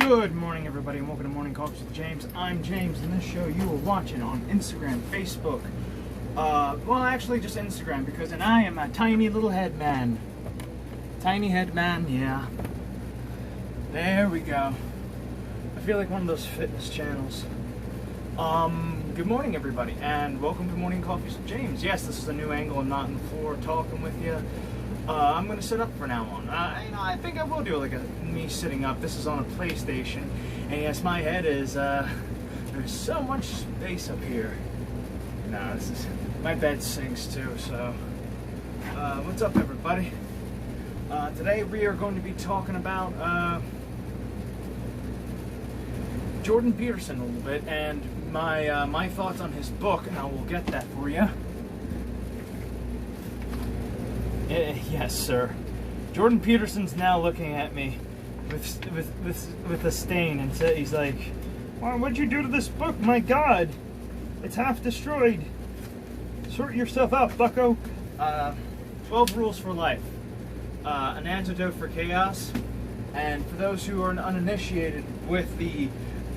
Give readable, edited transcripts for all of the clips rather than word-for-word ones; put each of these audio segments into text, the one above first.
Good morning, everybody, and welcome to Morning Coffee with James. I'm James, and this show you are watching on Instagram, Facebook. Well, actually, just Instagram, because I am a tiny little head man. Tiny head man, yeah. There we go. I feel like one of those fitness channels. Good morning, everybody, and welcome to Morning Coffee with James. Yes, this is a new angle. I'm not on the floor talking with you. I'm going to sit up from now on. I think I will do like me sitting up. This is on a PlayStation, and yes, my head is, there's so much space up here. No, this is, my bed sinks too, so, what's up, everybody? Today we are going to be talking about, Jordan Peterson a little bit, and my thoughts on his book, and I will get that for you. Yes, sir. Jordan Peterson's now looking at me with a stain, and he's like, "Well, what'd you do to this book? My God, it's half destroyed. Sort yourself out, bucko." 12 Rules for Life, an antidote for chaos. And for those who are uninitiated with the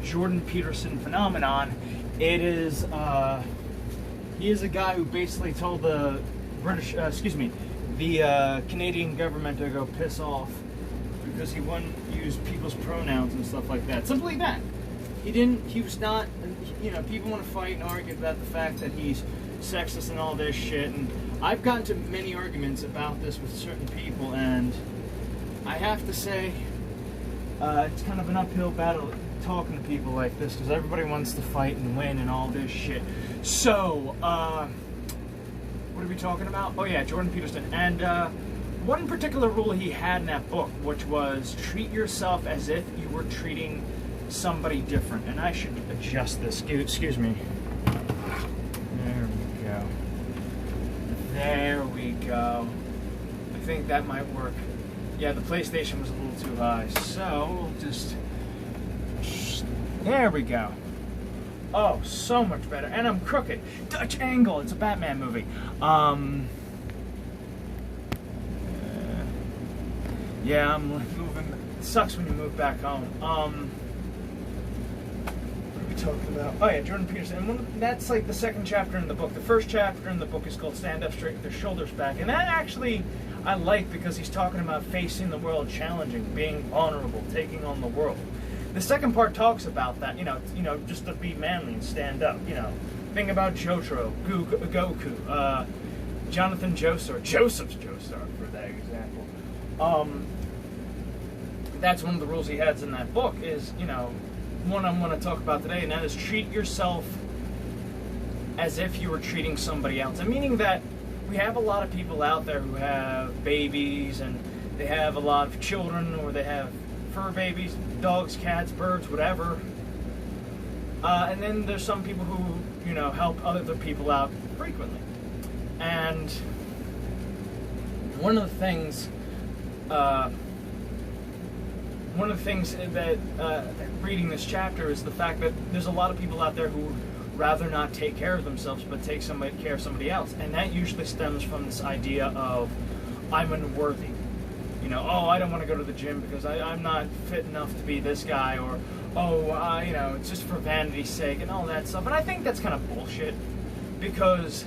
Jordan Peterson phenomenon, it is he is a guy who basically told the Canadian government to go piss off because he wouldn't use people's pronouns and stuff like that. Something like that. He was not, people want to fight and argue about the fact that he's sexist and all this shit, and I've gotten to many arguments about this with certain people, and I have to say, it's kind of an uphill battle talking to people like this, because everybody wants to fight and win and all this shit. So, what are we talking about? Oh yeah, Jordan Peterson. And one particular rule he had in that book, which was treat yourself as if you were treating somebody different. And I should adjust this. Excuse me. There we go. There we go. I think that might work. Yeah, the PlayStation was a little too high. So, we'll just... There we go. Oh, so much better. And I'm crooked. Dutch angle. It's a Batman movie. Yeah, I'm moving. It sucks when you move back home. What are we talking about? Oh yeah, Jordan Peterson. And that's like the second chapter in the book. The first chapter in the book is called Stand Up Straight with Your Shoulders Back. And that actually I like, because he's talking about facing the world, challenging, being vulnerable, taking on the world. The second part talks about that, just to be manly and stand up, Think about Jotaro, Goku, Jonathan Joestar, Joseph's Joestar, for that example. That's one of the rules he has in that book is, one I'm going to talk about today, and that is treat yourself as if you were treating somebody else. And meaning that we have a lot of people out there who have babies, and they have a lot of children, or they have fur babies, dogs, cats, birds, whatever. And then there's some people who, help other people out frequently. And one of the things that reading this chapter is the fact that there's a lot of people out there who would rather not take care of themselves but take care of somebody else. And that usually stems from this idea of, I'm unworthy. Oh, I don't want to go to the gym because I'm not fit enough to be this guy, or, it's just for vanity's sake and all that stuff. And I think that's kind of bullshit, because,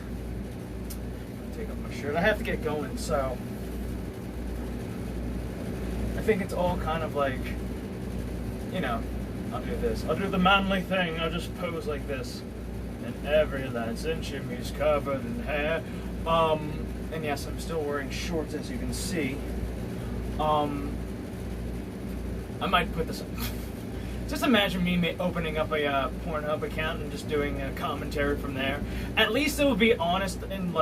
take off my shirt, I have to get going, so, I think it's all kind of like, I'll do this, I'll do the manly thing, I'll just pose like this, and every last inch of me is covered in hair. And yes, I'm still wearing shorts, as you can see. I might put this up. Just imagine me opening up a Pornhub account and just doing a commentary from there. At least it would be honest and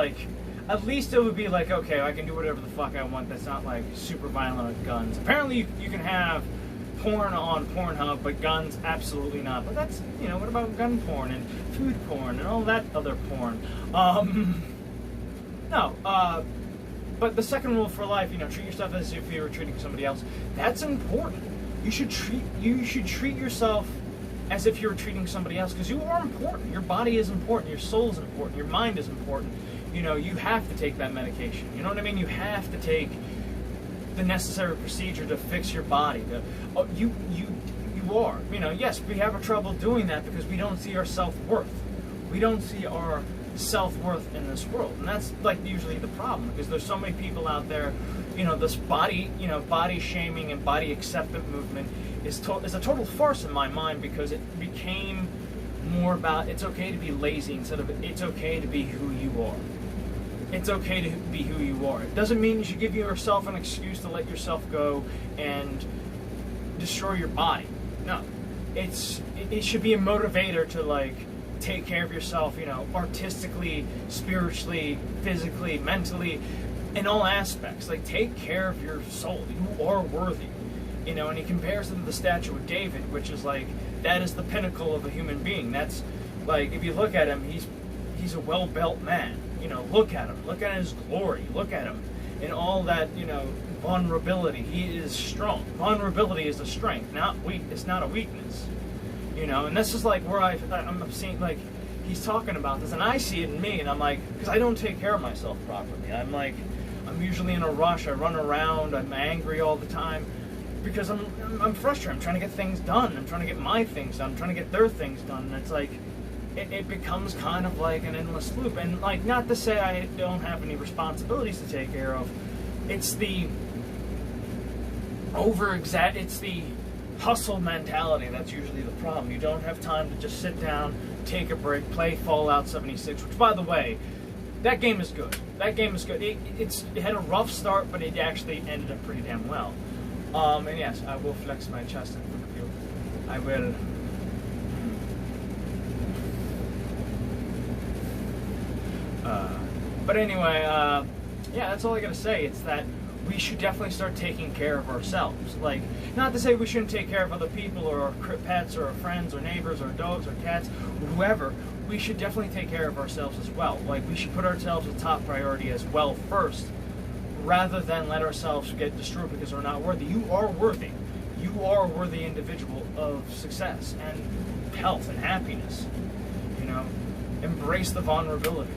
at least it would be like, okay, I can do whatever the fuck I want. That's not like super violent with guns. Apparently you can have porn on Pornhub, but guns absolutely not. But that's, what about gun porn and food porn and all that other porn? But the second rule for life, treat yourself as if you were treating somebody else. That's important. You should treat yourself as if you were treating somebody else, because you are important. Your body is important. Your soul is important. Your mind is important. You have to take that medication. You know what I mean? You have to take the necessary procedure to fix your body. You you are. You know, yes, we have a trouble doing that because we don't see our self-worth. We don't see our self-worth in this world, and that's like usually the problem, because there's so many people out there. You know, this body shaming and body acceptance movement is a total farce in my mind, because it became more about it's okay to be lazy instead of it's okay to be who you are. It's okay to be who you are. It doesn't mean you should give yourself an excuse to let yourself go and destroy your body. No, it should be a motivator to like take care of yourself, you know, artistically, spiritually, physically, mentally, in all aspects. Like, take care of your soul. You are worthy. You know, and he compares it to the statue of David, which is like, that is the pinnacle of a human being. That's like, if you look at him, he's a well-built man. You know, look at him. Look at his glory. Look at him in all that, you know, vulnerability. He is strong. Vulnerability is a strength, not weak. It's not a weakness. You know, and this is like where I'm seeing, like, he's talking about this, and I see it in me, and I'm like, because I don't take care of myself properly. I'm usually in a rush. I run around. I'm angry all the time because I'm frustrated. I'm trying to get things done. I'm trying to get my things done. I'm trying to get their things done. And it's like, it becomes kind of like an endless loop. And like, not to say I don't have any responsibilities to take care of. It's the it's the hustle mentality that's usually the problem. You don't have time to just sit down, take a break, play Fallout 76, which, by the way, that game is good. That game is good. It had a rough start, but it actually ended up pretty damn well. And yes, I will flex my chest in front of you. I will. But anyway, yeah, that's all I gotta say. It's that we should definitely start taking care of ourselves. Like, not to say we shouldn't take care of other people or our pets or our friends or neighbors or dogs or cats or whoever. We should definitely take care of ourselves as well. Like, we should put ourselves as top priority as well first, rather than let ourselves get destroyed because we're not worthy. You are worthy. You are a worthy individual of success and health and happiness. You know, embrace the vulnerability.